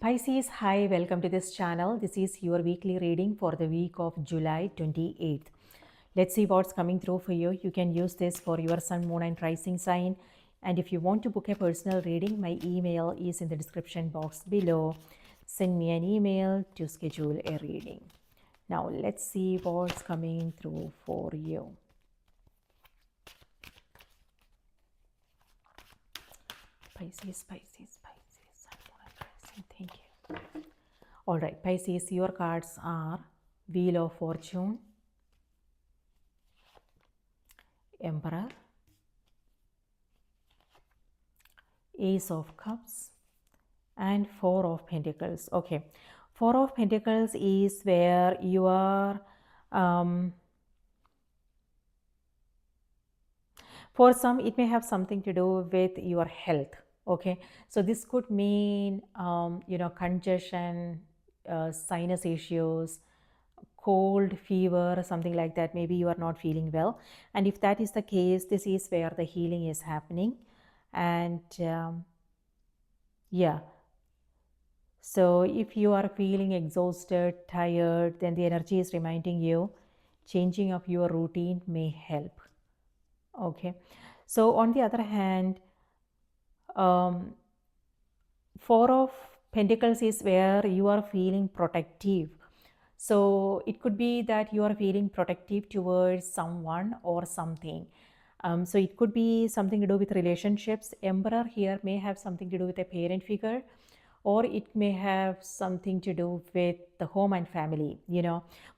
Pisces, hi, welcome to this channel. This is your weekly reading for the week of July 28th. Let's see what's coming through for you. You can use this for your sun, moon, and rising sign. And if you want to book a personal reading, my email is in the description box below. Send me an email to schedule a reading. Now, let's see what's coming through for you. Pisces, Pisces, Pisces, sun, moon, and rising. Thank you. All right, Pisces, your cards are Wheel of Fortune, Emperor, Ace of Cups, and Four of Pentacles. Okay, Four of Pentacles is where you are, for some, it may have something to do with your health. Okay, so this could mean, congestion, sinus issues, cold, fever, something like that. Maybe you are not feeling well. And if that is the case, this is where the healing is happening. And yeah, so if you are feeling exhausted, tired, then the energy is reminding you changing of your routine may help. Okay, so on the other hand, Four of Pentacles is where you are feeling protective. So it could be that you are feeling protective towards someone or something. So it could be something to do with relationships. Emperor here may have something to do with a parent figure, or it may have something to do with the home and family.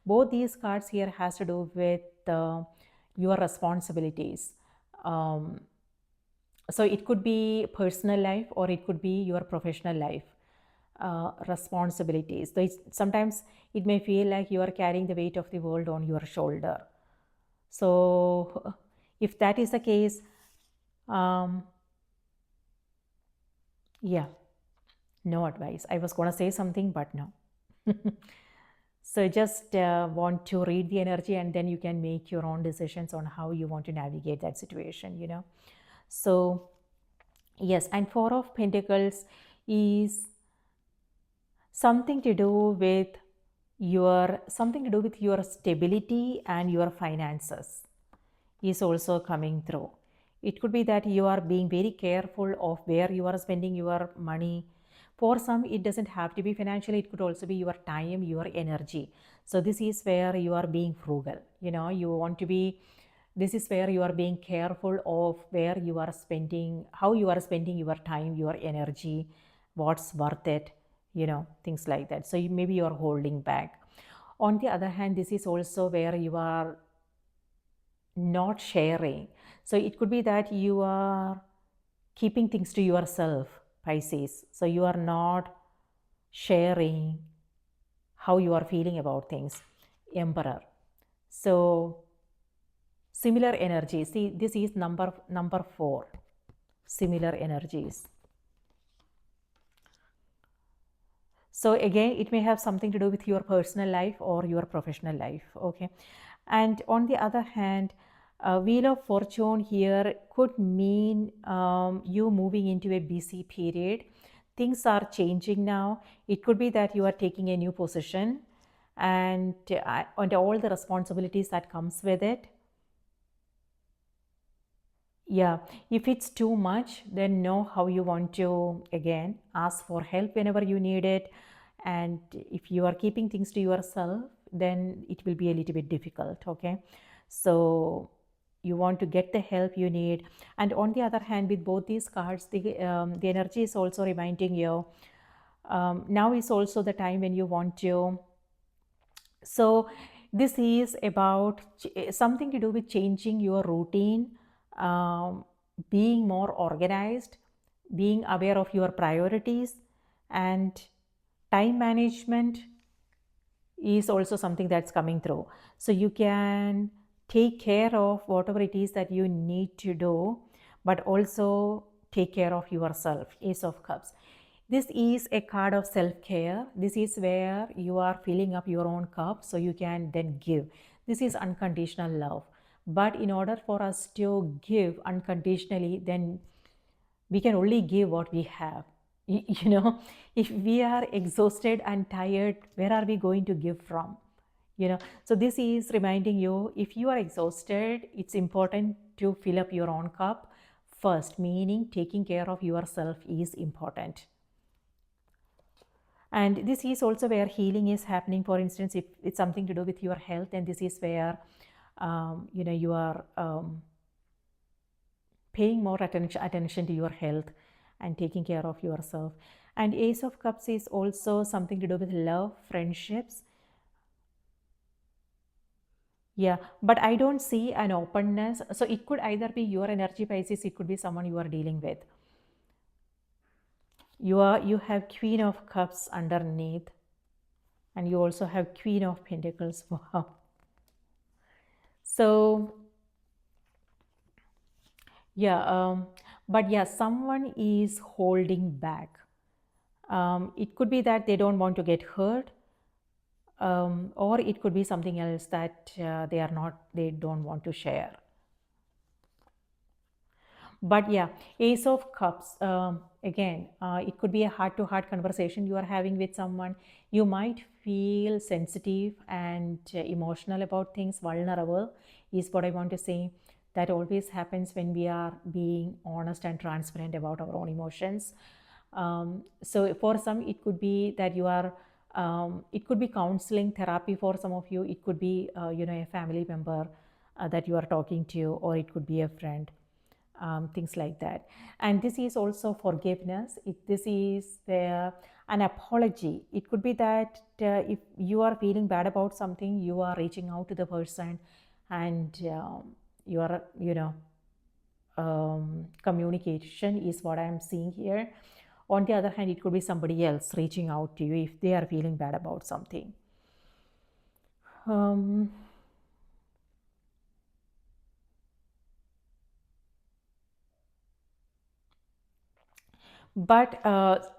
Both these cards here has to do with your responsibilities. So it could be personal life or it could be your professional life. Responsibilities. So sometimes it may feel like you are carrying the weight of the world on your shoulder. So if that is the case, yeah, no advice. I was going to say something, but no. So just want to read the energy and then you can make your own decisions on how you want to navigate that situation. So yes, and Four of Pentacles is something to do with your stability and your finances is also coming through. It could be that you are being very careful of where you are spending your money. For some, it doesn't have to be financially, it could also be your time, your energy. So this is where you are being frugal. This is where you are being careful of where you are spending, how you are spending your time, your energy, what's worth it, things like that. So maybe you are holding back. On the other hand, this is also where you are not sharing. So it could be that you are keeping things to yourself, Pisces. So you are not sharing how you are feeling about things, Emperor. So similar energies. See, this is number 4. Similar energies. So again, it may have something to do with your personal life or your professional life. Okay. And on the other hand, Wheel of Fortune here could mean you moving into a busy period. Things are changing now. It could be that you are taking a new position and all the responsibilities that comes with it. Yeah, if it's too much, then know how you want to, again, ask for help whenever you need it. And if you are keeping things to yourself, then it will be a little bit difficult, okay? So you want to get the help you need. And on the other hand, with both these cards, the energy is also reminding you, now is also the time when you want to. So this is about something to do with changing your routine, being more organized, being aware of your priorities, and time management is also something that's coming through. So you can take care of whatever it is that you need to do, but also take care of yourself. Ace of Cups. This is a card of self-care. This is where you are filling up your own cup so you can then give. This is unconditional love. But in order for us to give unconditionally, then we can only give what we have. You know, if we are exhausted and tired, where are we going to give from? You know, so this is reminding you, if you are exhausted, it's important to fill up your own cup first, meaning taking care of yourself is important. And this is also where healing is happening. For instance, if it's something to do with your health, and this is where you know, you are paying more attention to your health and taking care of yourself. And Ace of Cups is also something to do with love, friendships. Yeah, but I don't see an openness. So it could either be your energy, Pisces, it could be someone you are dealing with. You have Queen of Cups underneath, and you also have Queen of Pentacles. Wow. So yeah, but yeah, someone is holding back. It could be that they don't want to get hurt, or it could be something else that they don't want to share. But yeah, Ace of Cups, again, it could be a heart to heart conversation you are having with someone. You might feel sensitive and emotional about things, vulnerable, is what I want to say. That always happens when we are being honest and transparent about our own emotions. So for some, it could be that you are, it could be counseling therapy for some of you. It could be, you know, a family member that you are talking to, or it could be a friend, things like that. And this is also forgiveness. This is an apology. It could be that if you are feeling bad about something, you are reaching out to the person, and you are, you know, communication is what I am seeing here. On the other hand, it could be somebody else reaching out to you if they are feeling bad about something. Um, but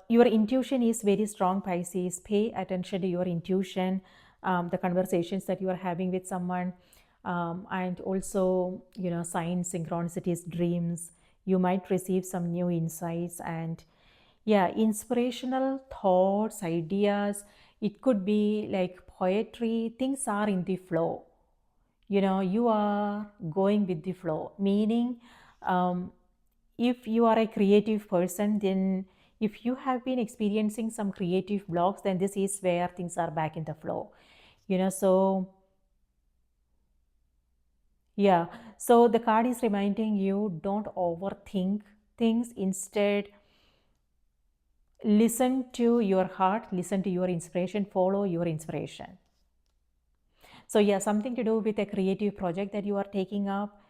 your intuition is very strong, Pisces. Pay attention to your intuition, the conversations that you are having with someone, and also, you know, signs, synchronicities, dreams. You might receive some new insights and, yeah, inspirational thoughts, ideas. It could be like poetry. Things are in the flow. You know, you are going with the flow, meaning, um, if you are a creative person, then if you have been experiencing some creative blocks, then this is where things are back in the flow, you know. So yeah, so the card is reminding you, don't overthink things. Instead, listen to your heart, listen to your inspiration, follow your inspiration. So yeah, something to do with a creative project that you are taking up.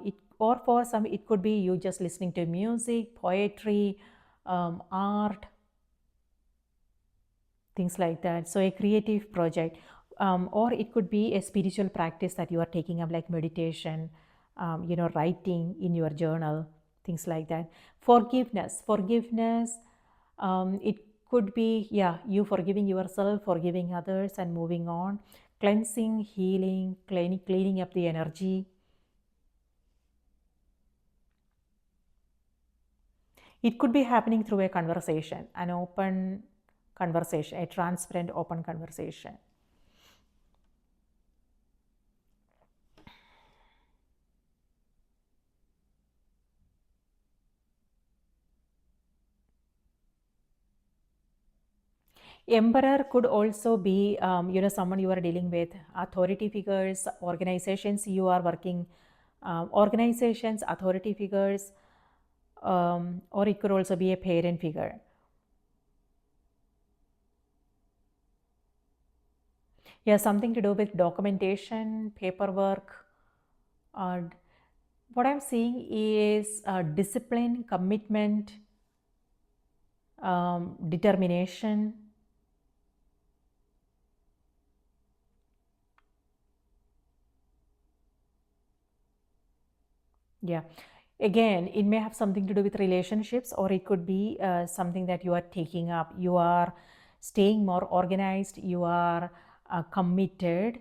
It, or for some, it could be you just listening to music, poetry, art, things like that. So a creative project, or it could be a spiritual practice that you are taking up, like meditation, you know, writing in your journal, things like that. Forgiveness. It could be, yeah, you forgiving yourself, forgiving others, and moving on. Cleansing, healing, cleaning up the energy. It could be happening through a conversation, an open conversation, a transparent, open conversation. Emperor could also be, you know, someone you are dealing with, authority figures, organizations you are working, organizations, authority figures, or it could also be a parent figure. Yeah, something to do with documentation, paperwork. Uh, what I'm seeing is discipline, commitment, determination. Yeah. Again, it may have something to do with relationships, or it could be something that you are taking up. You are staying more organized, you are committed,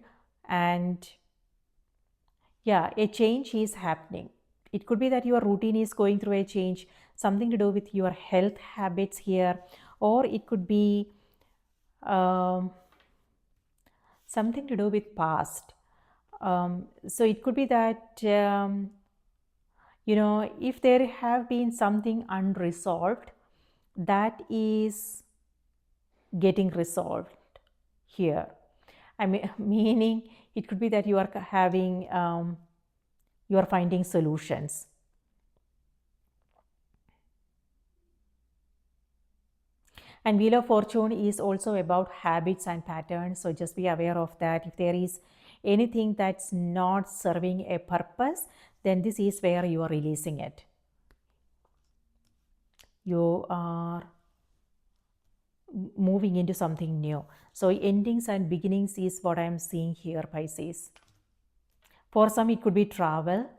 and yeah, a change is happening. It could be that your routine is going through a change. something to do with your health habits here, or it could be um, something to do with past. So it could be that if there have been something unresolved, that is getting resolved here. I mean, meaning it could be that you are having you are finding solutions. And Wheel of Fortune is also about habits and patterns, so just be aware of that. If there is anything that's not serving a purpose, then this is where you are releasing it. You are moving into something new. So endings and beginnings is what I am seeing here, Pisces. For some, it could be travel.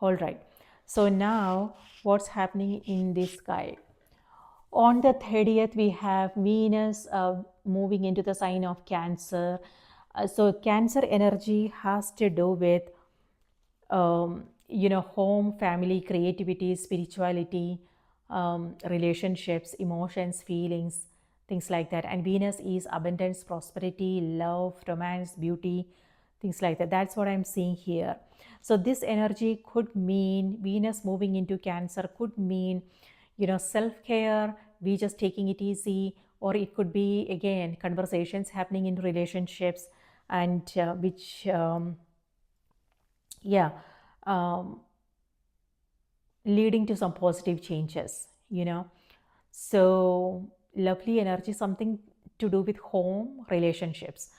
All right. So now what's happening in this sky? On the 30th, we have Venus moving into the sign of Cancer. So Cancer energy has to do with home, family, creativity, spirituality, relationships, emotions, feelings, things like that. And Venus is abundance, prosperity, love, romance, beauty, things like that. That's what I'm seeing here. So this energy could mean Venus moving into Cancer could mean, self-care, we just taking it easy, or it could be again conversations happening in relationships, and which yeah leading to some positive changes. So lovely energy, something to do with home, relationships.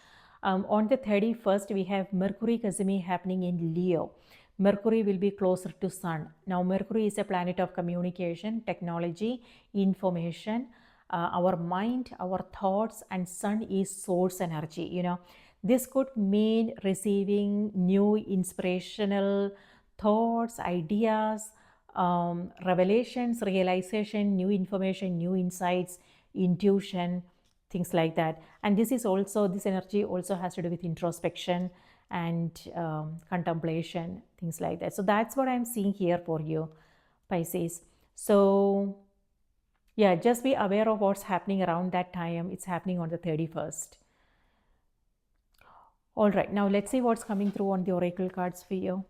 On the 31st, we have Mercury Kazimi happening in Leo. Mercury will be closer to Sun. Now Mercury is a planet of communication, technology, information, our mind, our thoughts, and Sun is source energy. This could mean receiving new inspirational thoughts, ideas, revelations, realization, new information, new insights, intuition, things like that. And this energy also has to do with introspection and contemplation, things like that. So that's what I'm seeing here for you, Pisces. So yeah, just be aware of what's happening around that time. It's happening on the 31st. All right, now let's see what's coming through on the oracle cards for you.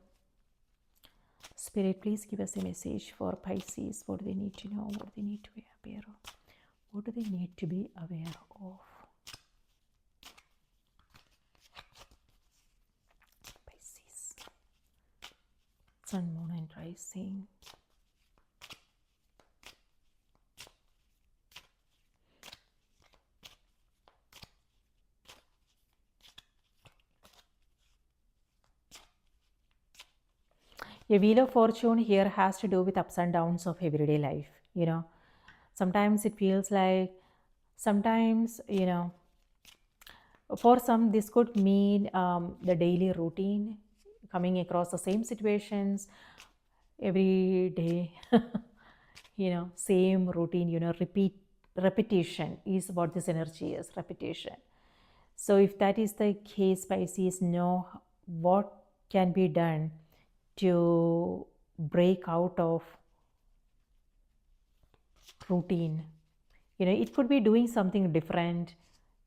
Spirit, please give us a message for Pisces. What do they need to know? What do they need to be aware of? What do they need to be aware of? Pisces. Sun, Moon, and Rising. A Wheel of Fortune here has to do with ups and downs of everyday life. Sometimes it feels like, sometimes, for some, this could mean the daily routine, coming across the same situations every day. Same routine, repetition is what this energy is, repetition. So if that is the case, Pisces, know what can be done to break out of routine. It could be doing something different,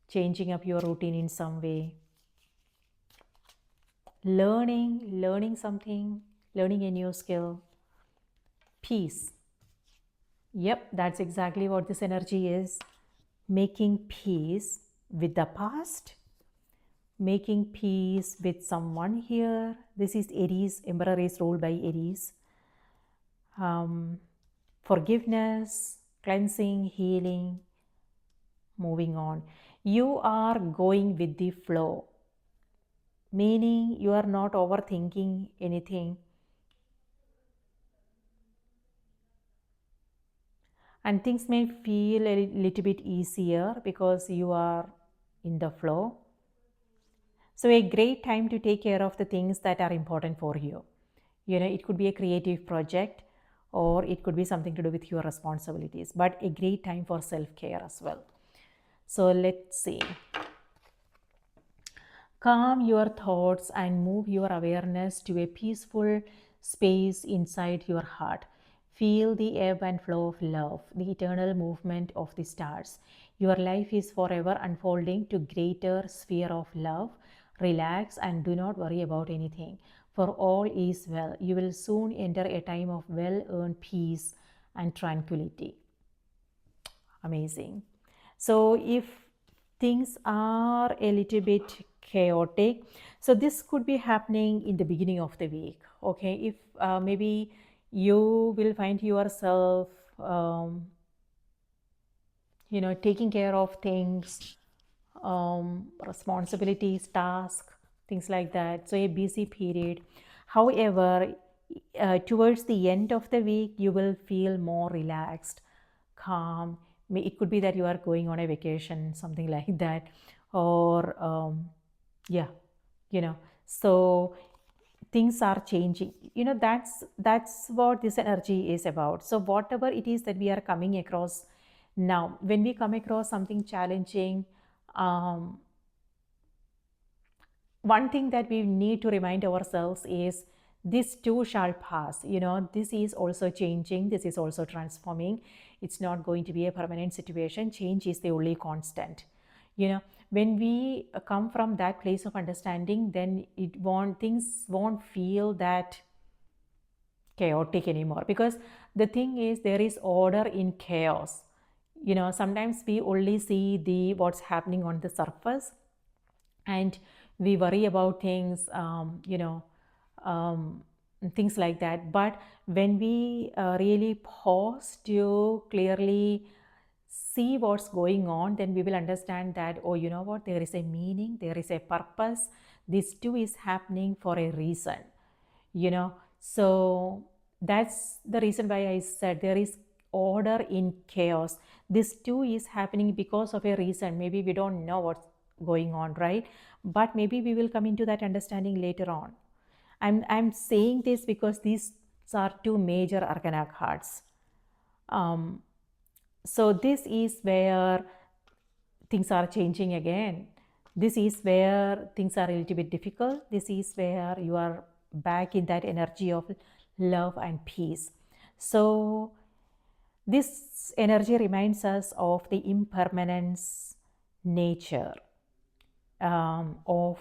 changing up your routine in some way, learning something, learning a new skill. Peace. Yep, that's exactly what this energy is. Making peace with the past, making peace with someone here. This is Aries. Emperor is ruled by Aries. Forgiveness, cleansing, healing, moving on. You are going with the flow, meaning you are not overthinking anything. And things may feel a little bit easier because you are in the flow. So a great time to take care of the things that are important for you. It could be a creative project, or it could be something to do with your responsibilities, but a great time for self-care as well. So let's see. Calm your thoughts and move your awareness to a peaceful space inside your heart. Feel the ebb and flow of love, the eternal movement of the stars. Your life is forever unfolding to greater sphere of love. Relax and do not worry about anything, for all is well. You will soon enter a time of well-earned peace and tranquility. Amazing. So if things are a little bit chaotic, so this could be happening in the beginning of the week. Okay, if maybe you will find yourself taking care of things, responsibilities, tasks, things like that. So a busy period. However, towards the end of the week, you will feel more relaxed, calm. It could be that you are going on a vacation, something like that, or yeah, you know. So things are changing. That's what this energy is about. So whatever it is that we are coming across now, when we come across something challenging, um, one thing that we need to remind ourselves is this too shall pass. This is also changing, this is also transforming. It's not going to be a permanent situation. Change is the only constant. When we come from that place of understanding, then things won't feel that chaotic anymore, because the thing is, there is order in chaos. Sometimes we only see the what's happening on the surface, and we worry about things, things like that. But when we really pause to clearly see what's going on, then we will understand that, oh, you know what, there is a meaning, there is a purpose. This too is happening for a reason. So that's the reason why I said there is order in chaos. This too is happening because of a reason. Maybe we don't know what's going on, right? But maybe we will come into that understanding later on. I'm saying this because these are two major arcana cards. So this is where things are changing again. This is where things are a little bit difficult. This is where you are back in that energy of love and peace. So this energy reminds us of the impermanence nature of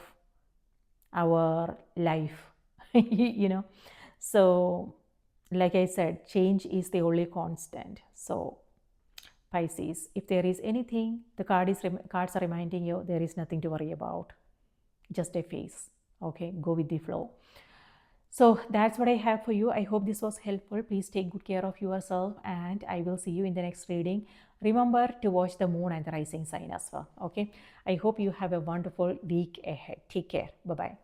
our life. So like I said, change is the only constant. So Pisces, if there is anything, the cards are reminding you there is nothing to worry about, just a phase. Okay, go with the flow. So that's what I have for you. I hope this was helpful. Please take good care of yourself, and I will see you in the next reading. Remember to watch the moon and the rising sign as well. Okay, I hope you have a wonderful week ahead. Take care. Bye bye.